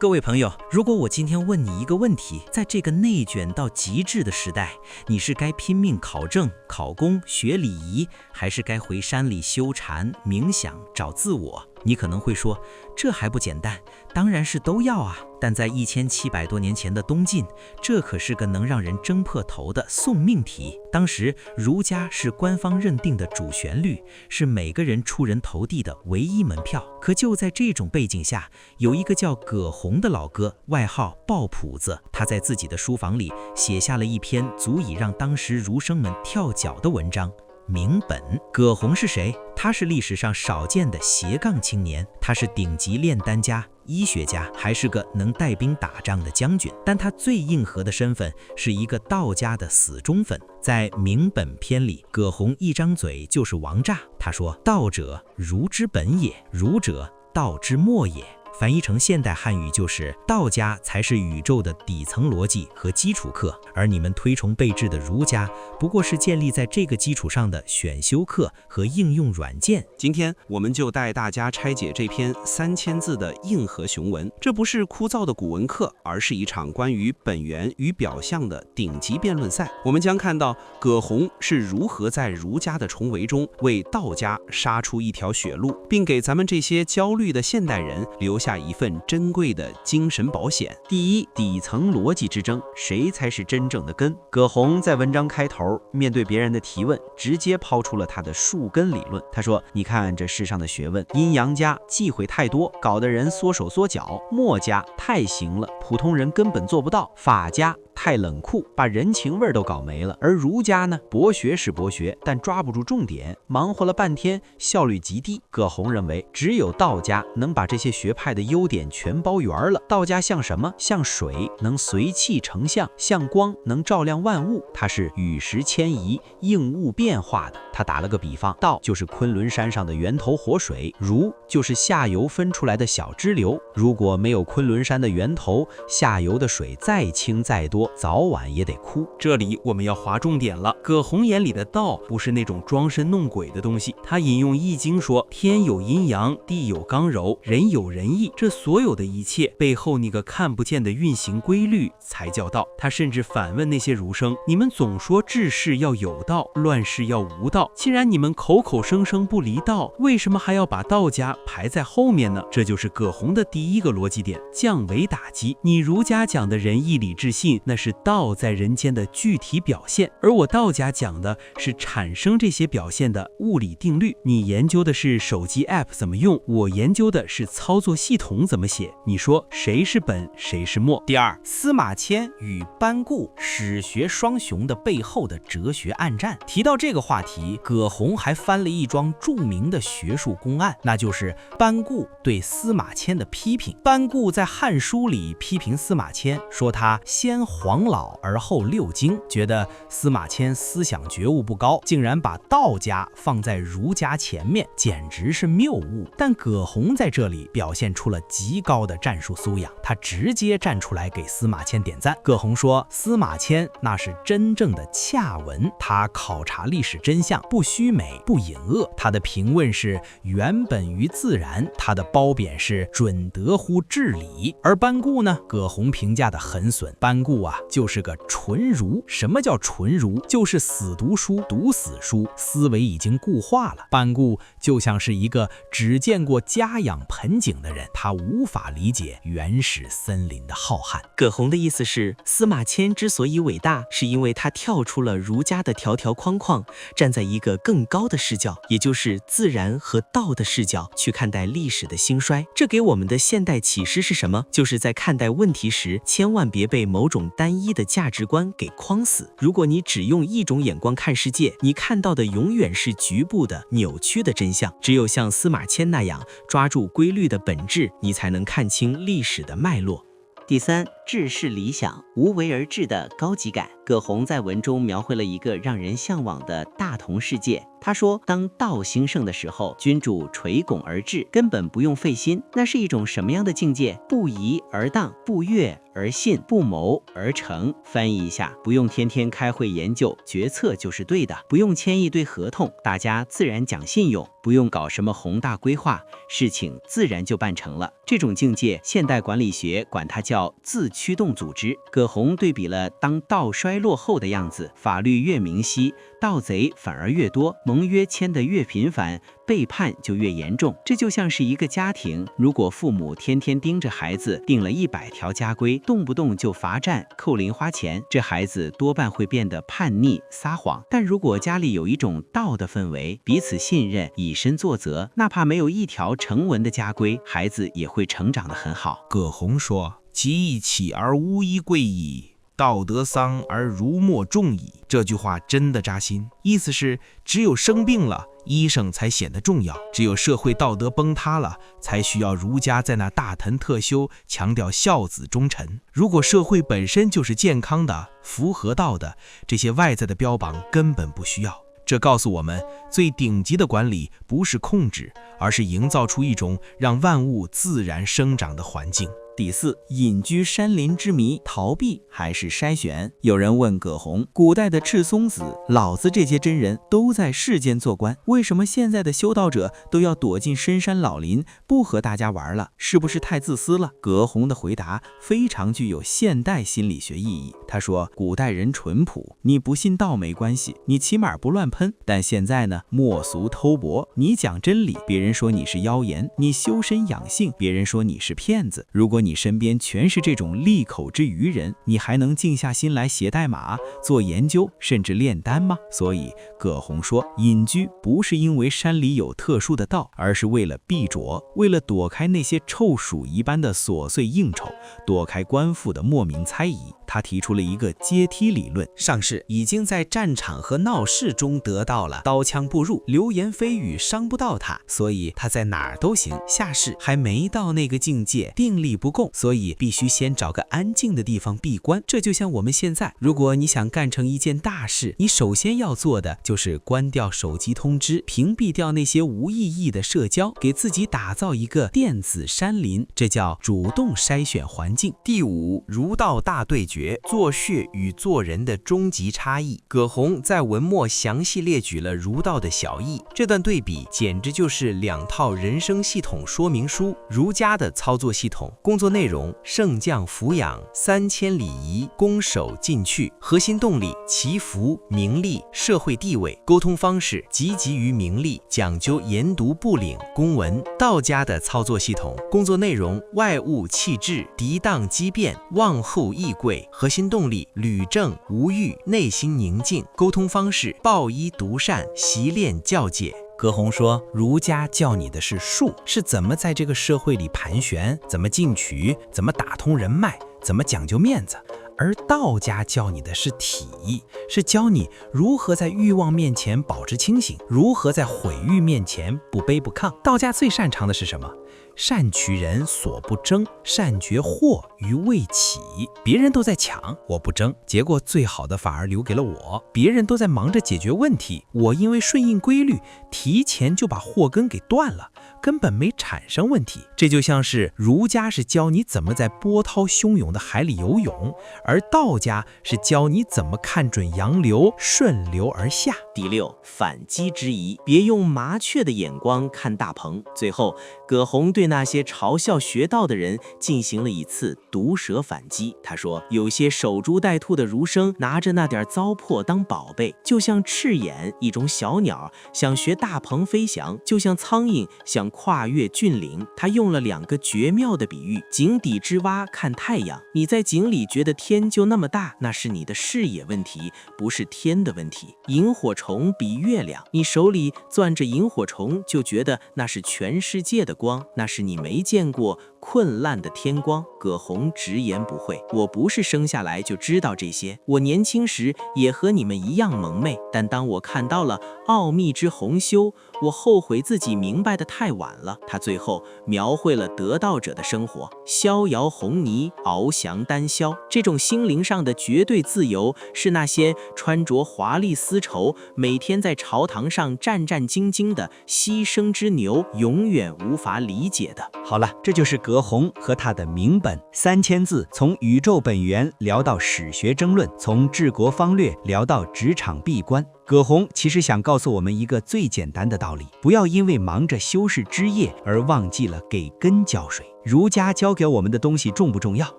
各位朋友，如果我今天问你一个问题，在这个内卷到极致的时代，你是该拼命考证、考公、学礼仪，还是该回山里修禅、冥想、找自我？你可能会说，这还不简单？当然是都要啊！但在1700多年前的东晋，这可是个能让人争破头的送命题。当时儒家是官方认定的主旋律，是每个人出人头地的唯一门票。可就在这种背景下，有一个叫葛洪的老哥，外号抱朴子，他在自己的书房里写下了一篇足以让当时儒生们跳脚的文章。明本。葛洪是谁？他是历史上少见的斜杠青年，他是顶级炼丹家、医学家，还是个能带兵打仗的将军。但他最硬核的身份是一个道家的死忠粉。在明本篇里，葛洪一张嘴就是王炸。他说：“道者，儒之本也；儒者，道之末也。”翻译成现代汉语就是道家才是宇宙的底层逻辑和基础课，而你们推崇备至的儒家不过是建立在这个基础上的选修课和应用软件。今天我们就带大家拆解这篇3000字的硬核雄文。这不是枯燥的古文课，而是一场关于本源与表象的顶级辩论赛。我们将看到葛洪是如何在儒家的重围中为道家杀出一条血路，并给咱们这些焦虑的现代人留下一份珍贵的精神保险。第一，底层逻辑之争，谁才是真正的根？葛洪在文章开头面对别人的提问，直接抛出了他的树根理论。他说：“你看这世上的学问，阴阳家忌讳太多，搞得人缩手缩脚；墨家太行了，普通人根本做不到；法家太冷酷，把人情味都搞没了。而儒家呢，博学是博学，但抓不住重点，忙活了半天，效率极低。”葛洪认为，只有道家能把这些学派的优点全包圆了。道家像什么？像水，能随气成象；像光，能照亮万物。它是与时迁移、应物变化的。他打了个比方，道就是昆仑山上的源头活水，儒就是下游分出来的小支流。如果没有昆仑山的源头，下游的水再清再多，早晚也得枯。这里我们要划重点了。葛洪眼里的道不是那种装神弄鬼的东西。他引用易经说：“天有阴阳，地有刚柔，人有仁义。”这所有的一切背后那个看不见的运行规律才叫道。他甚至反问那些儒生：“你们总说治世要有道，乱世要无道。既然你们口口声声不离道，为什么还要把道家排在后面呢？”这就是葛洪的第一个逻辑点，降维打击。你儒家讲的仁义礼智信，那是道在人间的具体表现，而我道家讲的是产生这些表现的物理定律。你研究的是手机 app 怎么用，我研究的是操作系统怎么写。你说谁是本，谁是末？第二，司马迁与班固史学双雄的背后的哲学暗战。提到这个话题，葛洪还翻了一桩著名的学术公案，那就是班固对司马迁的批评。班固在《汉书》里批评司马迁，说他先黄老而后六经，觉得司马迁思想觉悟不高，竟然把道家放在儒家前面，简直是谬误。但葛洪在这里表现出了极高的战术素养，他直接站出来给司马迁点赞。葛洪说，司马迁那是真正的洽文，他考察历史真相，不虚美，不隐恶。他的评论是原本于自然，他的褒贬是准得乎至理。而班固呢，葛洪评价的很损，班固啊就是个纯儒。什么叫纯儒？就是死读书，读死书，思维已经固化了。班固就像是一个只见过家养盆景的人，他无法理解原始森林的浩瀚。葛洪的意思是，司马迁之所以伟大，是因为他跳出了儒家的条条框框，站在一个更高的视角，也就是自然和道的视角去看待历史的兴衰。这给我们的现代启示是什么？就是在看待问题时，千万别被某种单一的价值观给框死。如果你只用一种眼光看世界，你看到的永远是局部的扭曲的真相。只有像司马迁那样抓住规律的本质，你才能看清历史的脉络。第三，志是理想，无为而治的高级感。葛洪在文中描绘了一个让人向往的大同世界。他说，当道兴盛的时候，君主垂拱而治，根本不用费心。那是一种什么样的境界？不疑而当，不悦而信，不谋而成。翻译一下，不用天天开会研究，决策就是对的；不用签一堆合同，大家自然讲信用；不用搞什么宏大规划，事情自然就办成了。这种境界，现代管理学管它叫自驱动组织。葛洪对比了当道衰落后的样子，法律越明晰，盗贼反而越多，盟约签得越频繁，背叛就越严重。这就像是一个家庭，如果父母天天盯着孩子，定了100条家规，动不动就罚站、扣零花钱，这孩子多半会变得叛逆、撒谎。但如果家里有一种道的氛围，彼此信任，以身作则，哪怕没有一条成文的家规，孩子也会成长得很好。葛洪说：“其义起而无一贵矣，道德丧而儒莫重矣。”这句话真的扎心，意思是只有生病了，医生才显得重要；只有社会道德崩塌了，才需要儒家在那大谈特修，强调孝子忠臣。如果社会本身就是健康的、符合道的，这些外在的标榜根本不需要。这告诉我们，最顶级的管理不是控制，而是营造出一种让万物自然生长的环境。第4，隐居山林之谜，逃避还是筛选？有人问葛洪，古代的赤松子、老子这些真人都在世间做官，为什么现在的修道者都要躲进深山老林，不和大家玩了？是不是太自私了？葛洪的回答非常具有现代心理学意义。他说，古代人淳朴，你不信道没关系，你起码不乱喷。但现在呢，墨俗偷薄，你讲真理，别人说你是妖言；你修身养性，别人说你是骗子。如果你身边全是这种利口之愚人，你还能静下心来写代码、做研究，甚至炼丹吗？所以葛洪说，隐居不是因为山里有特殊的道，而是为了避浊，为了躲开那些臭鼠一般的琐碎应酬，躲开官府的莫名猜疑。他提出了一个阶梯理论，上士已经在战场和闹市中得到了刀枪不入，流言蜚语伤不到他，所以他在哪儿都行。下士还没到那个境界，定力不够，所以必须先找个安静的地方闭关。这就像我们现在，如果你想干成一件大事，你首先要做的就是关掉手机通知，屏蔽掉那些无意义的社交，给自己打造一个电子山林，这叫主动筛选环境。第5，儒道大对决，做事与做人的终极差异。葛洪在文末详细列举了儒道的小异，这段对比简直就是2套人生系统说明书。儒家的操作系统，工作内容圣将抚养、3000礼仪、攻守进去，核心动力祈福、名利、社会地位，沟通方式积极于名利，讲究研读不领、公文。道家的操作系统，工作内容外务气质、涤荡机变、忘后益贵，核心动力履正无欲，内心宁静，沟通方式抱一独善，习练教解。葛洪说，儒家教你的是术，是怎么在这个社会里盘旋，怎么进取，怎么打通人脉，怎么讲究面子。而道家教你的是体，是教你如何在欲望面前保持清醒，如何在毁誉面前不卑不亢。道家最擅长的是什么？善取人所不争，善绝祸于未起。别人都在抢，我不争，结果最好的反而留给了我。别人都在忙着解决问题，我因为顺应规律，提前就把祸根给断了，根本没产生问题。这就像是儒家是教你怎么在波涛汹涌的海里游泳，而道家是教你怎么看准洋流，顺流而下。第6，反击之疑，别用麻雀的眼光看大鹏。最后，葛洪对那些嘲笑学道的人进行了一次毒舌反击。他说，有些守株待兔的儒生拿着那点糟粕当宝贝，就像赤眼，一种小鸟想学大鹏飞翔，就像苍蝇想跨越峻岭。他用了2个绝妙的比喻，井底之蛙看太阳，你在井里觉得天就那么大，那是你的视野问题，不是天的问题。萤火虫比月亮，你手里攥着萤火虫就觉得那是全世界的光，那是你没见过困烂的天光。葛洪直言不讳，我不是生下来就知道这些，我年轻时也和你们一样蒙昧，但当我看到了奥秘之宏修，我后悔自己明白得太晚了。他最后描绘了得道者的生活，逍遥红泥，翱翔丹霄。这种心灵上的绝对自由，是那些穿着华丽丝绸，每天在朝堂上战战兢兢的牺牲之牛永远无法理解的。好了，这就是葛洪和他的明本，3000字，从宇宙本源聊到史学争论，从治国方略聊到职场闭关。葛洪其实想告诉我们一个最简单的道理：不要因为忙着修饰枝叶而忘记了给根浇水。儒家教给我们的东西重不重要？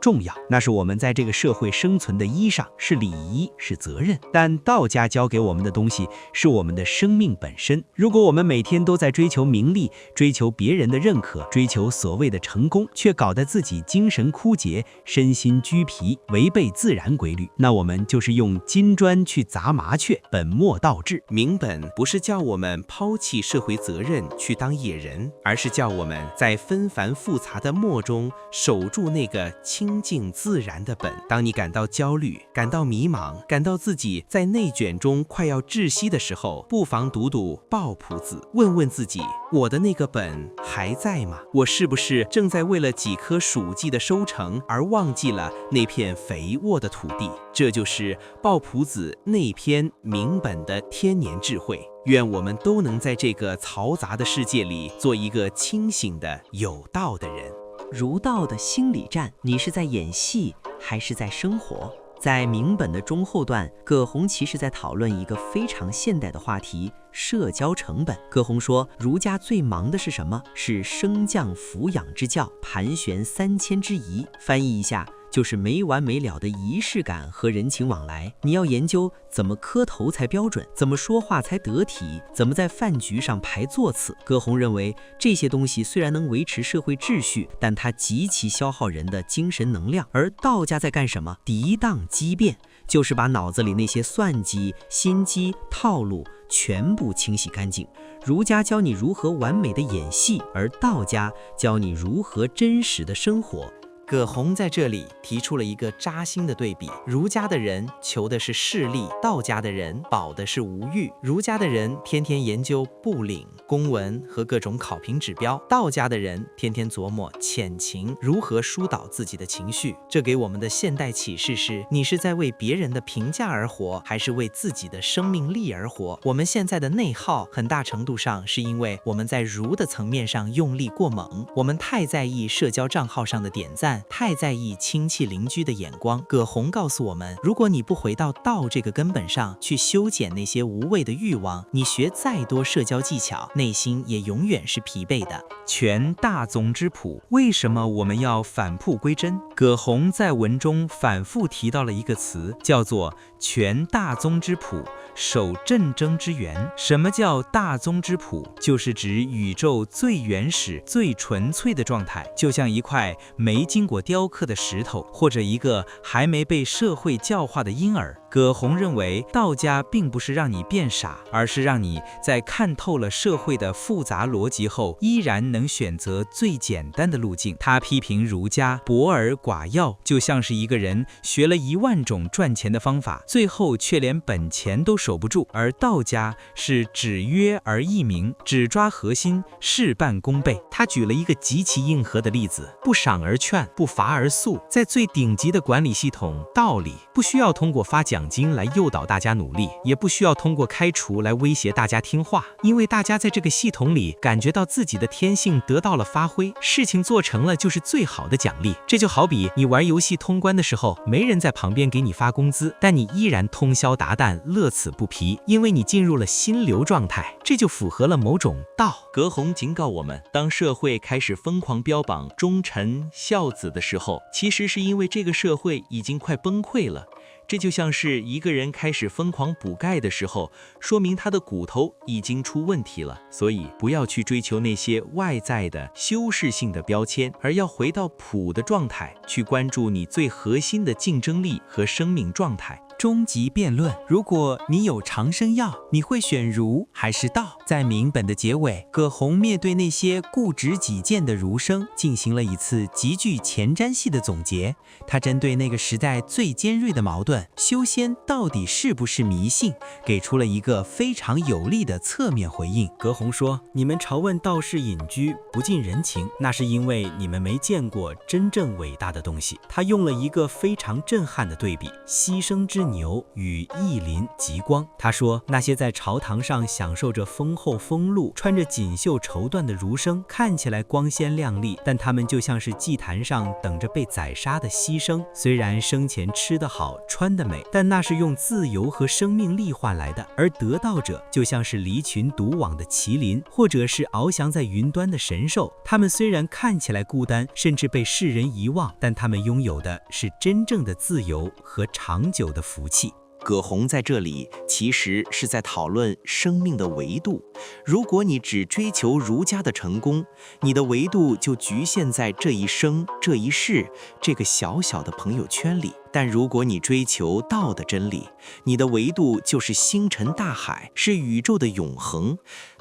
重要，那是我们在这个社会生存的依裳，是礼仪，是责任。但道家教给我们的东西是我们的生命本身。如果我们每天都在追求名利，追求别人的认可，追求所谓的成功，却搞得自己精神枯竭，身心俱疲，违背自然规律，那我们就是用金砖去砸麻雀，本末倒置。明本不是叫我们抛弃社会责任去当野人，而是叫我们在纷繁复杂的墨中守住那个清净自然的本。当你感到焦虑，感到迷茫，感到自己在内卷中快要窒息的时候，不妨读读抱朴子，问问自己，我的那个本还在吗？我是不是正在为了几颗黍稷的收成而忘记了那片肥沃的土地？这就是抱朴子那篇明本的天年智慧。愿我们都能在这个嘈杂的世界里做一个清醒的有道的人。儒道的心理战，你是在演戏还是在生活？在明本的中后段，葛洪其实在讨论一个非常现代的话题——社交成本。葛洪说，儒家最忙的是什么？是升降俯仰之教，盘旋3000之仪。翻译一下，就是没完没了的仪式感和人情往来。你要研究怎么磕头才标准，怎么说话才得体，怎么在饭局上排座次。葛洪认为，这些东西虽然能维持社会秩序，但它极其消耗人的精神能量。而道家在干什么？涤荡机变，就是把脑子里那些算计、心机、套路全部清洗干净。儒家教你如何完美的演戏，而道家教你如何真实的生活。葛洪在这里提出了一个扎心的对比：儒家的人求的是势利，道家的人保的是无欲。儒家的人天天研究布领、公文和各种考评指标，道家的人天天琢磨潜情，如何疏导自己的情绪。这给我们的现代启示是：你是在为别人的评价而活，还是为自己的生命力而活？我们现在的内耗很大程度上是因为我们在儒的层面上用力过猛，我们太在意社交账号上的点赞，太在意亲戚邻居的眼光。葛洪告诉我们，如果你不回到道这个根本上去修剪那些无谓的欲望，你学再多社交技巧，内心也永远是疲惫的。全大宗之朴，为什么我们要返璞归真？葛洪在文中反复提到了一个词，叫做全大宗之朴，守正征之源。什么叫大宗之朴？就是指宇宙最原始、最纯粹的状态，就像一块没经过雕刻的石头，或者一个还没被社会教化的婴儿。葛洪认为，道家并不是让你变傻，而是让你在看透了社会的复杂逻辑后，依然能选择最简单的路径。他批评儒家博而寡要，就像是一个人学了10000种赚钱的方法，最后却连本钱都守不住；而道家是只约而易明，只抓核心，事半功倍。他举了一个极其硬核的例子：不赏而劝，不罚而肃。在最顶级的管理系统道里，不需要通过发奖金来诱导大家努力，也不需要通过开除来威胁大家听话，因为大家在这个系统里感觉到自己的天性得到了发挥，事情做成了就是最好的奖励。这就好比你玩游戏通关的时候，没人在旁边给你发工资，但你依然通宵达旦，乐此不疲，因为你进入了心流状态，这就符合了某种道。葛洪警告我们，当社会开始疯狂标榜忠臣孝子的时候，其实是因为这个社会已经快崩溃了。这就像是一个人开始疯狂补钙的时候，说明他的骨头已经出问题了。所以不要去追求那些外在的修饰性的标签，而要回到朴的状态，去关注你最核心的竞争力和生命状态。终极辩论。如果你有长生药，你会选儒还是道？在明本的结尾，葛洪面对那些固执己见的儒生，进行了一次极具前瞻性的总结。他针对那个时代最尖锐的矛盾，修仙到底是不是迷信，给出了一个非常有力的侧面回应。葛洪说：“你们朝问道士隐居不近人情，那是因为你们没见过真正伟大的东西。”他用了一个非常震撼的对比：牺牲之牛与义林极光。他说，那些在朝堂上享受着丰厚俸禄、穿着锦绣绸缎的儒生，看起来光鲜亮丽，但他们就像是祭坛上等着被宰杀的牺牲。虽然生前吃得好、穿得美，但那是用自由和生命力换来的；而得道者就像是离群独往的麒麟，或者是翱翔在云端的神兽。他们虽然看起来孤单，甚至被世人遗忘，但他们拥有的是真正的自由和长久的福气。葛洪在这里其实是在讨论生命的维度。如果你只追求儒家的成功，你的维度就局限在这一生、这一世这个小小的朋友圈里。但如果你追求道的真理，你的维度就是星辰大海，是宇宙的永恒。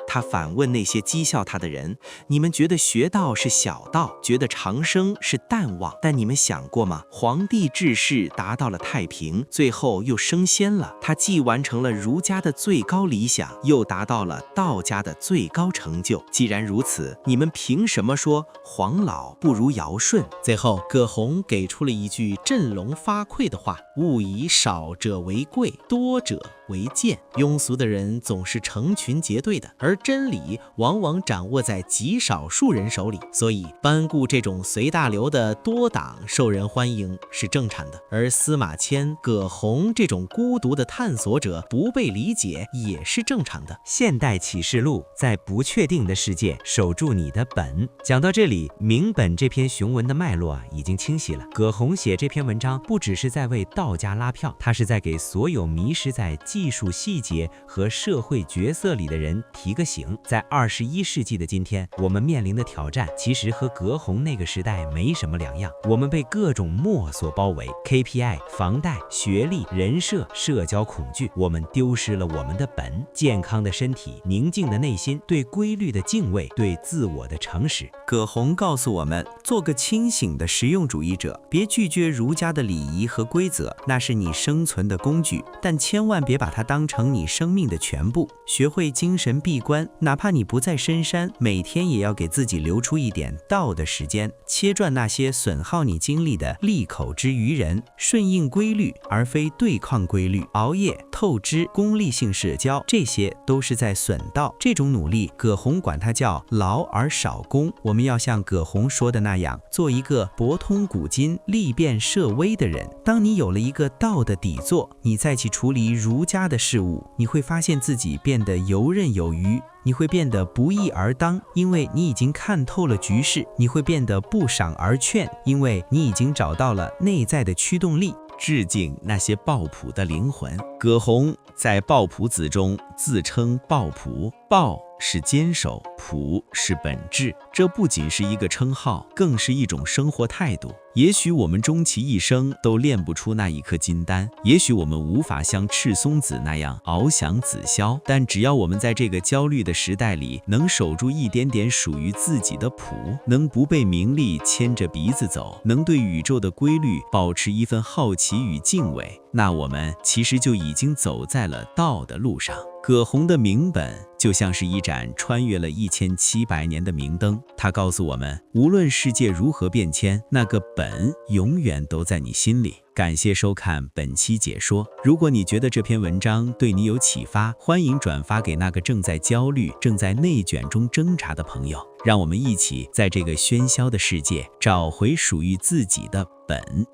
他反问那些讥笑他的人：你们觉得学道是小道，觉得长生是淡忘，但你们想过吗？皇帝治世达到了太平，最后又升仙了。他既完成了儒家的最高理想，又达到了道家的最高成就。既然如此，你们凭什么说黄老不如尧舜？最后，葛洪给出了一句振聋发聩的话：勿以少者为贵，多者为贱。庸俗的人总是成群结队的，而真理往往掌握在极少数人手里，所以班固这种随大流的多党受人欢迎是正常的，而司马迁、葛洪这种孤独的探索者不被理解也是正常的。现代启示录，在不确定的世界守住你的本。讲到这里，明本这篇雄文的脉络已经清晰了。葛洪写这篇文章不只是在为道家拉票，他是在给所有迷失在技术细节和社会角色里的人提个醒。在21世纪的今天，我们面临的挑战其实和葛洪那个时代没什么两样。我们被各种墨所包围， KPI、房贷、学历、人设、社交恐惧，我们丢失了我们的本：健康的身体、宁静的内心、对规律的敬畏、对自我的诚实。葛洪告诉我们，做个清醒的实用主义者，别拒绝儒家的礼仪和规则，那是你生存的工具，但千万别把它当成你生命的全部。学会精神闭关，哪怕你不在深山，每天也要给自己留出一点道的时间，切断那些损耗你精力的利口之愚人，顺应规律而非对抗规律。熬夜、透支、功利性社交，这些都是在损道。这种努力，葛洪管它叫劳而少功。我们要像葛洪说的那样，做一个博通古今、利便社微的人。当你有了一个道的底座，你再去处理儒家的事物，你会发现自己变得游刃有余，你会变得不义而当，因为你已经看透了局势；你会变得不赏而劝，因为你已经找到了内在的驱动力。致敬那些抱朴的灵魂。葛洪在《抱朴子》中自称抱朴，抱是坚守，朴是本质。这不仅是一个称号，更是一种生活态度。也许我们终其一生都练不出那一颗金丹，也许我们无法像赤松子那样翱翔紫霄，但只要我们在这个焦虑的时代里能守住一点点属于自己的朴，能不被名利牵着鼻子走，能对宇宙的规律保持一份好奇与敬畏，那我们其实就已经走在了道的路上。葛洪的明本就像是一盏穿越了1700年的明灯，它告诉我们，无论世界如何变迁，那个本永远都在你心里。感谢收看本期解说。如果你觉得这篇文章对你有启发，欢迎转发给那个正在焦虑、正在内卷中挣扎的朋友，让我们一起在这个喧嚣的世界找回属于自己的本。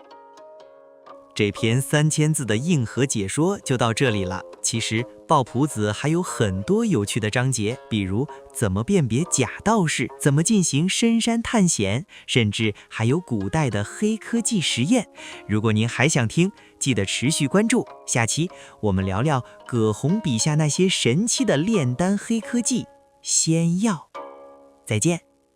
这篇3000字的硬核解说就到这里了。其实抱朴子还有很多有趣的章节，比如怎么辨别假道士，怎么进行深山探险，甚至还有古代的黑科技实验。如果您还想听，记得持续关注。下期我们聊聊葛洪笔下那些神奇的炼丹黑科技仙药。再见。